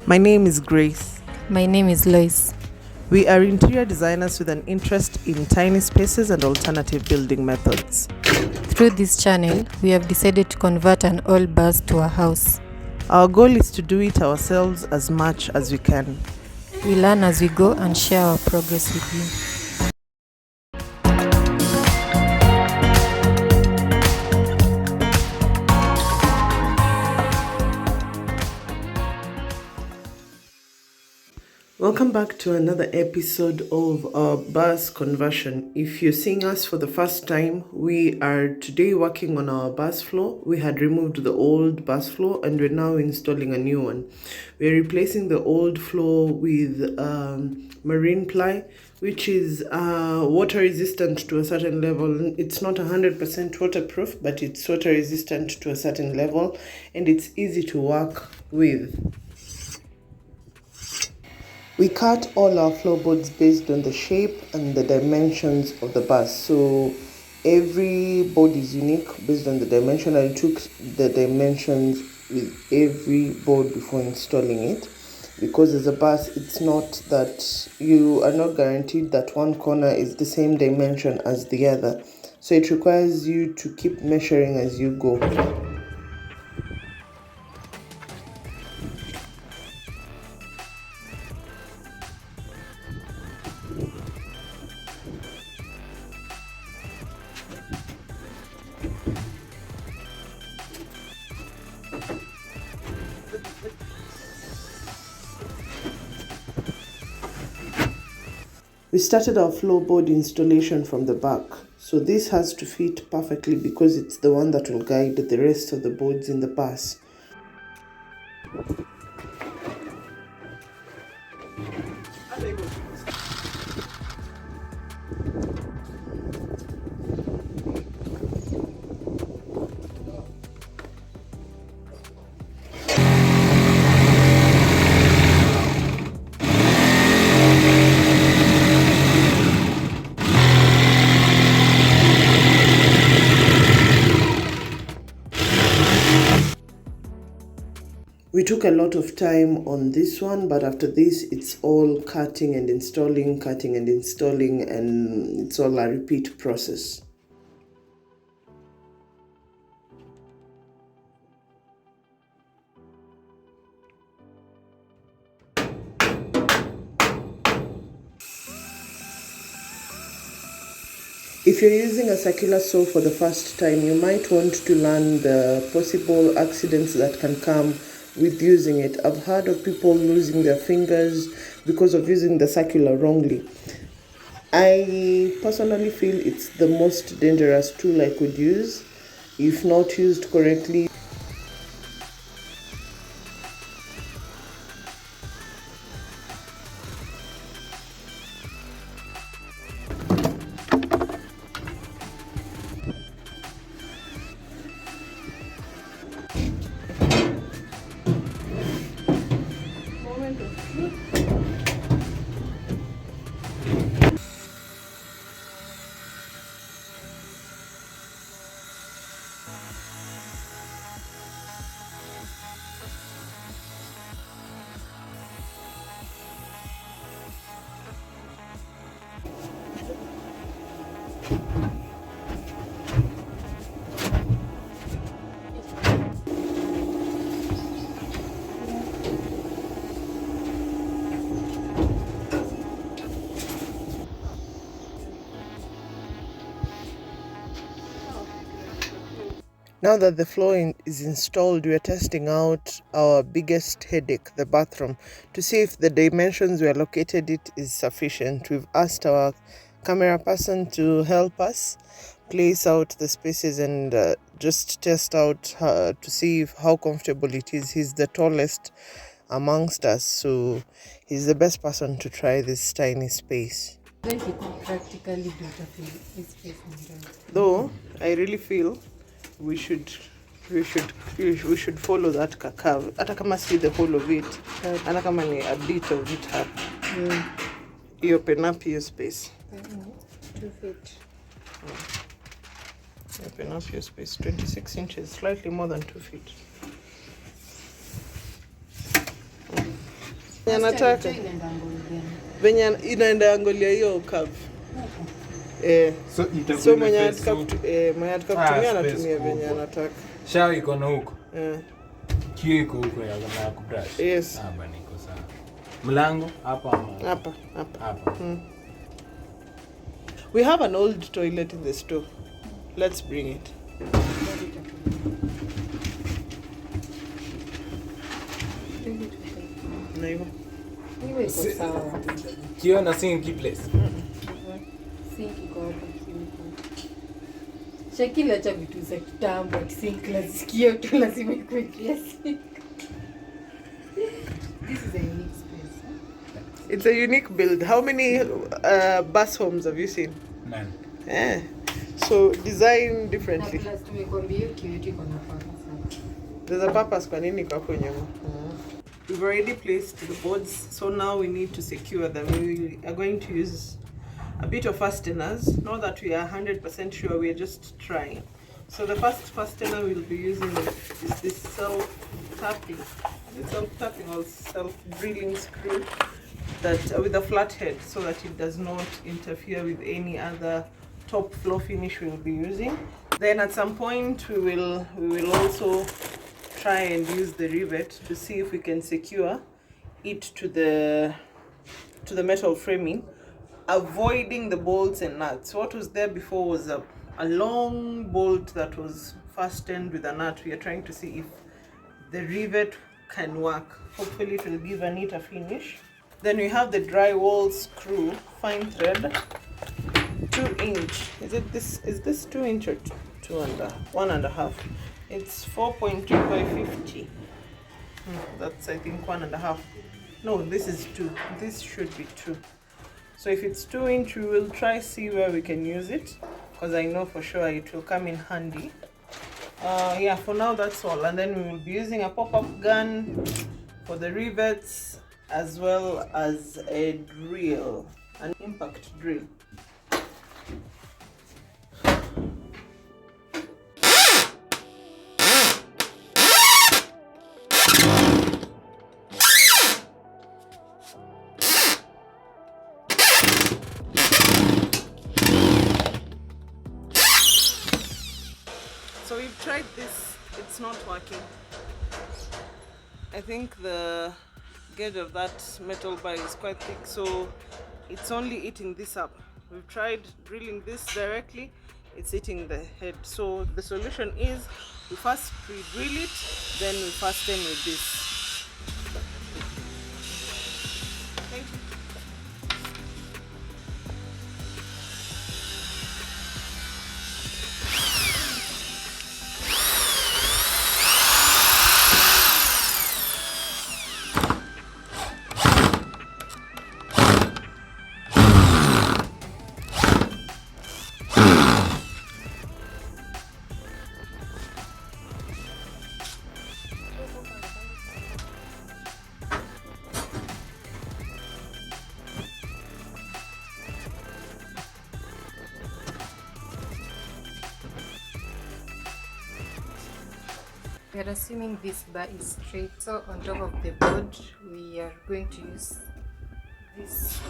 My name is Grace. My name is Lois. We are interior designers with an interest in tiny spaces and alternative building methods. Through this channel, we have decided to convert an old bus to a house. Our goal is to do it ourselves as much as we can. We learn as we go and share our progress with you. Welcome back to another episode of our bus conversion. If you're seeing us for the first time, we are today working on our bus floor. We had removed the old bus floor and we're now installing a new one. We're replacing the old floor with marine ply, which is water resistant to a certain level. It's not 100% waterproof, but it's water resistant to a certain level and it's easy to work with. We cut all our floorboards based on the shape and the dimensions of the bus. So every board is unique based on the dimension. I took the dimensions with every board before installing it, because as a bus, it's not that you are not guaranteed that one corner is the same dimension as the other. So it requires you to keep measuring as you go. We started our floorboard installation from the back. So this has to fit perfectly because it's the one that will guide the rest of the boards in the bus. We took a lot of time on this one, but after this, it's all cutting and installing, and it's all a repeat process. If you're using a circular saw for the first time, you might want to learn the possible accidents that can come with using it. I've heard of people losing their fingers because of using the circular wrongly. I personally feel it's the most dangerous tool I could use if not used correctly. Now that the floor is installed, we are testing out our biggest headache, the bathroom, to see if the dimensions we allocated it is sufficient. We've asked our camera person to help us place out the spaces and just test out to see how comfortable it is. He's the tallest amongst us, so he's the best person to try this tiny space. Practically Though I really feel we should follow that curve, hata kama si the whole of it, hata kama ni a bit of it hapa. You open up your space. 2 feet. Open up your space. 26 inches, slightly more than 2 feet. Nataka venye inaenda angolia hiyo curve. So mwenye anataka kutumia anatumia venye anataka. Shawa iko na huko. Kio iko huko ya kubrush. Yes. Hapa niko sawa. Mlango hapa. Hapa. We have an old toilet in the store. Let's bring it. Naivo. Hiyo iko sawa. Kio na sinki place. Sinki iko hapo kimiko. Shakila cha vitu za kitambo, sinki la sikio tu lazima ikuwe kiasi. This is a unique space. Huh? It's a unique build. How many bus homes have you seen? None. So design differently. Na plus tumekwambia hiyo kioo iko na purpose. There's a purpose kwa nini kwa hapo nyuma. We've already placed the boards, so now we need to secure them. We are going to use a bit of fasteners. Not that we are 100% sure, we are just trying. So the first fastener we'll be using is this self-tapping or self-drilling screw that with a flat head, so that it does not interfere with any other top floor finish we'll be using. Then at some point we will also try and use the rivet to see if we can secure it to the metal framing, avoiding the bolts and nuts. What was there before was a long bolt that was fastened with a nut. We are trying to see if the rivet can work. Hopefully it will give a neater finish. Then we have the drywall screw, fine thread, 2 inch. Is this 2 inch or 1.5? It's 4.2 by 50. That's I think 1.5. No, this is 2. This should be 2. So if it's 2 inch, we will try see where we can use it, because I know for sure it will come in handy. Yeah, for now that's all. And then we will be using a pop-up gun for the rivets, as well as a drill, an impact drill. So we've tried this, it's not working. I think the gauge of that metal bar is quite thick, so it's only eating this up. We've tried drilling this directly, it's eating the head. So the solution is we first pre-drill it, then we fasten with this. Thank you. We are assuming this bar is straight, so on top of the board we are going to use this.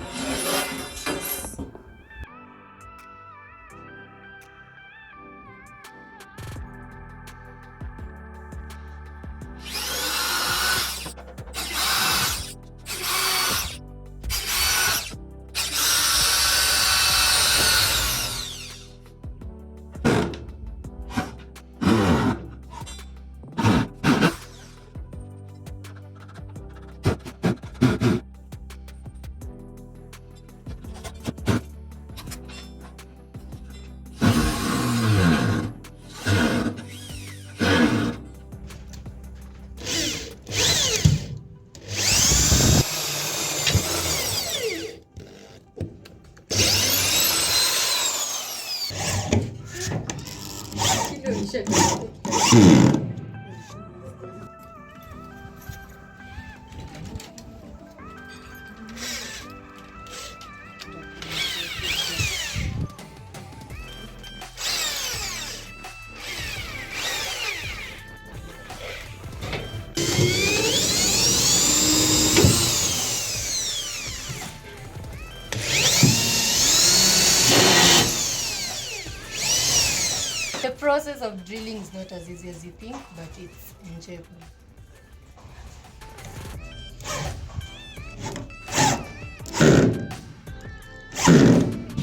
The process of drilling is not as easy as you think, but it's enjoyable.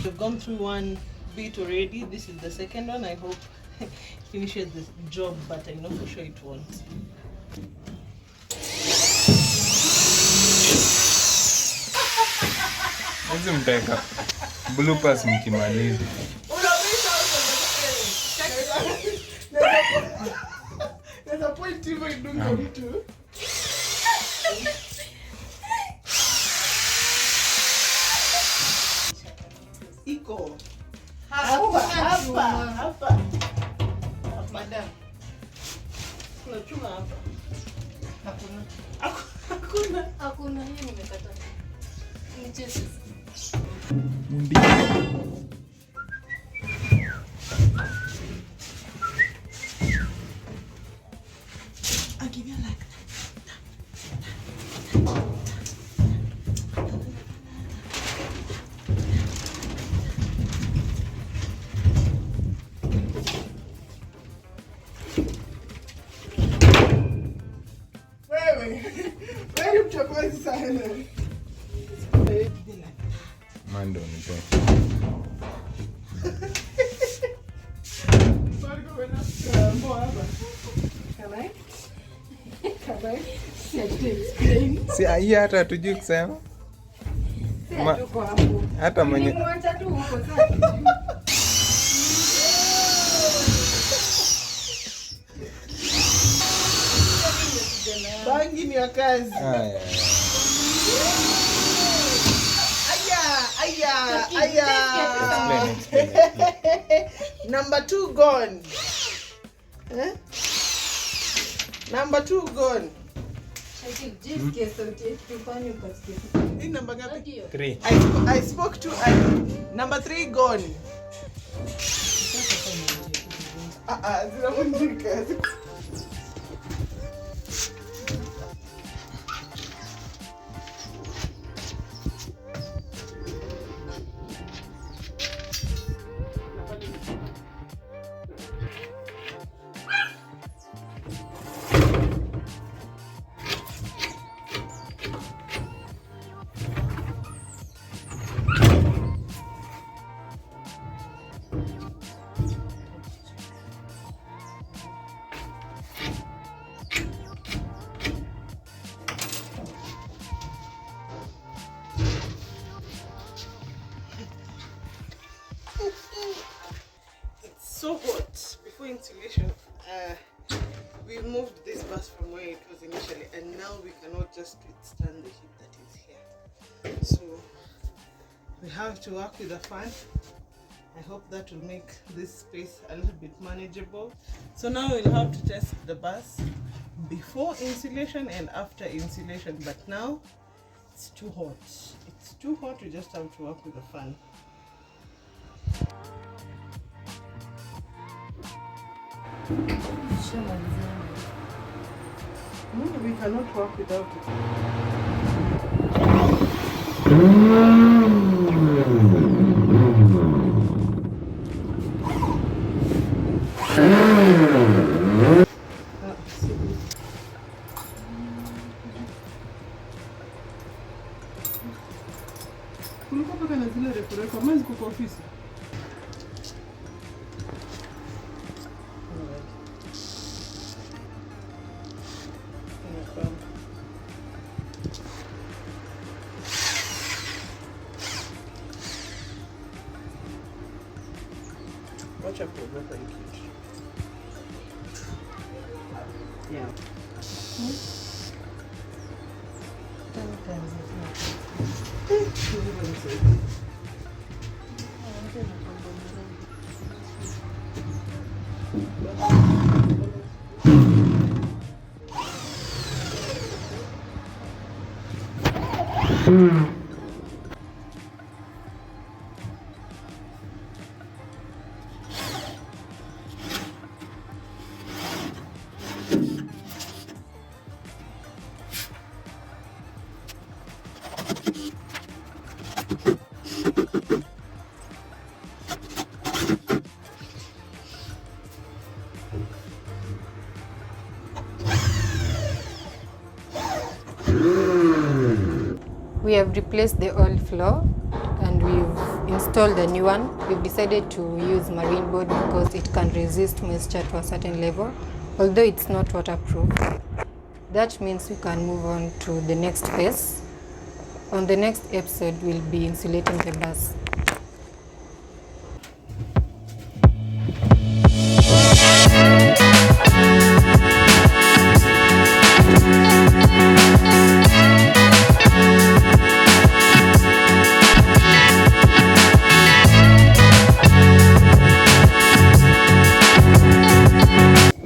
We've gone through one bit already. This is the second one. I hope it finishes the job, but I know for sure it won't. Hizi mteka bloopers mkimaliza. There's a point hivyo idunga mtu. Iko hapa. Madam. Kuna chuma hapa. Hakuna hiyo nimekata. Ni Jesus. Mundi. I'll give you like wewe mchokozi sana. Mando nipe. Si hii hata tujui kusema. Hata mwenye bangi ni ya kazi. Aya. Number 2 gone. Number 2 gone. Hii namba ngapi? 3. I spoke to number 3 gone. Zinavunjika. It's so hot. Before insulation, we moved this bus from where it was initially, and now we cannot just withstand the heat that is here. So we have to work with a fan. I hope that will make this space a little bit manageable. So now we'll have to test the bus before insulation and after insulation, but now it's too hot. It's too hot, we just have to work with a fan. We cannot work without it. Kulikuwa paka na zile refu mazi kwa ofisi. Watch out for the kids. Yeah. We have replaced the old floor and we've installed a new one. We've decided to use marine board because it can resist moisture to a certain level, although it's not waterproof. That means we can move on to the next phase. On the next episode, we'll be insulating the bus.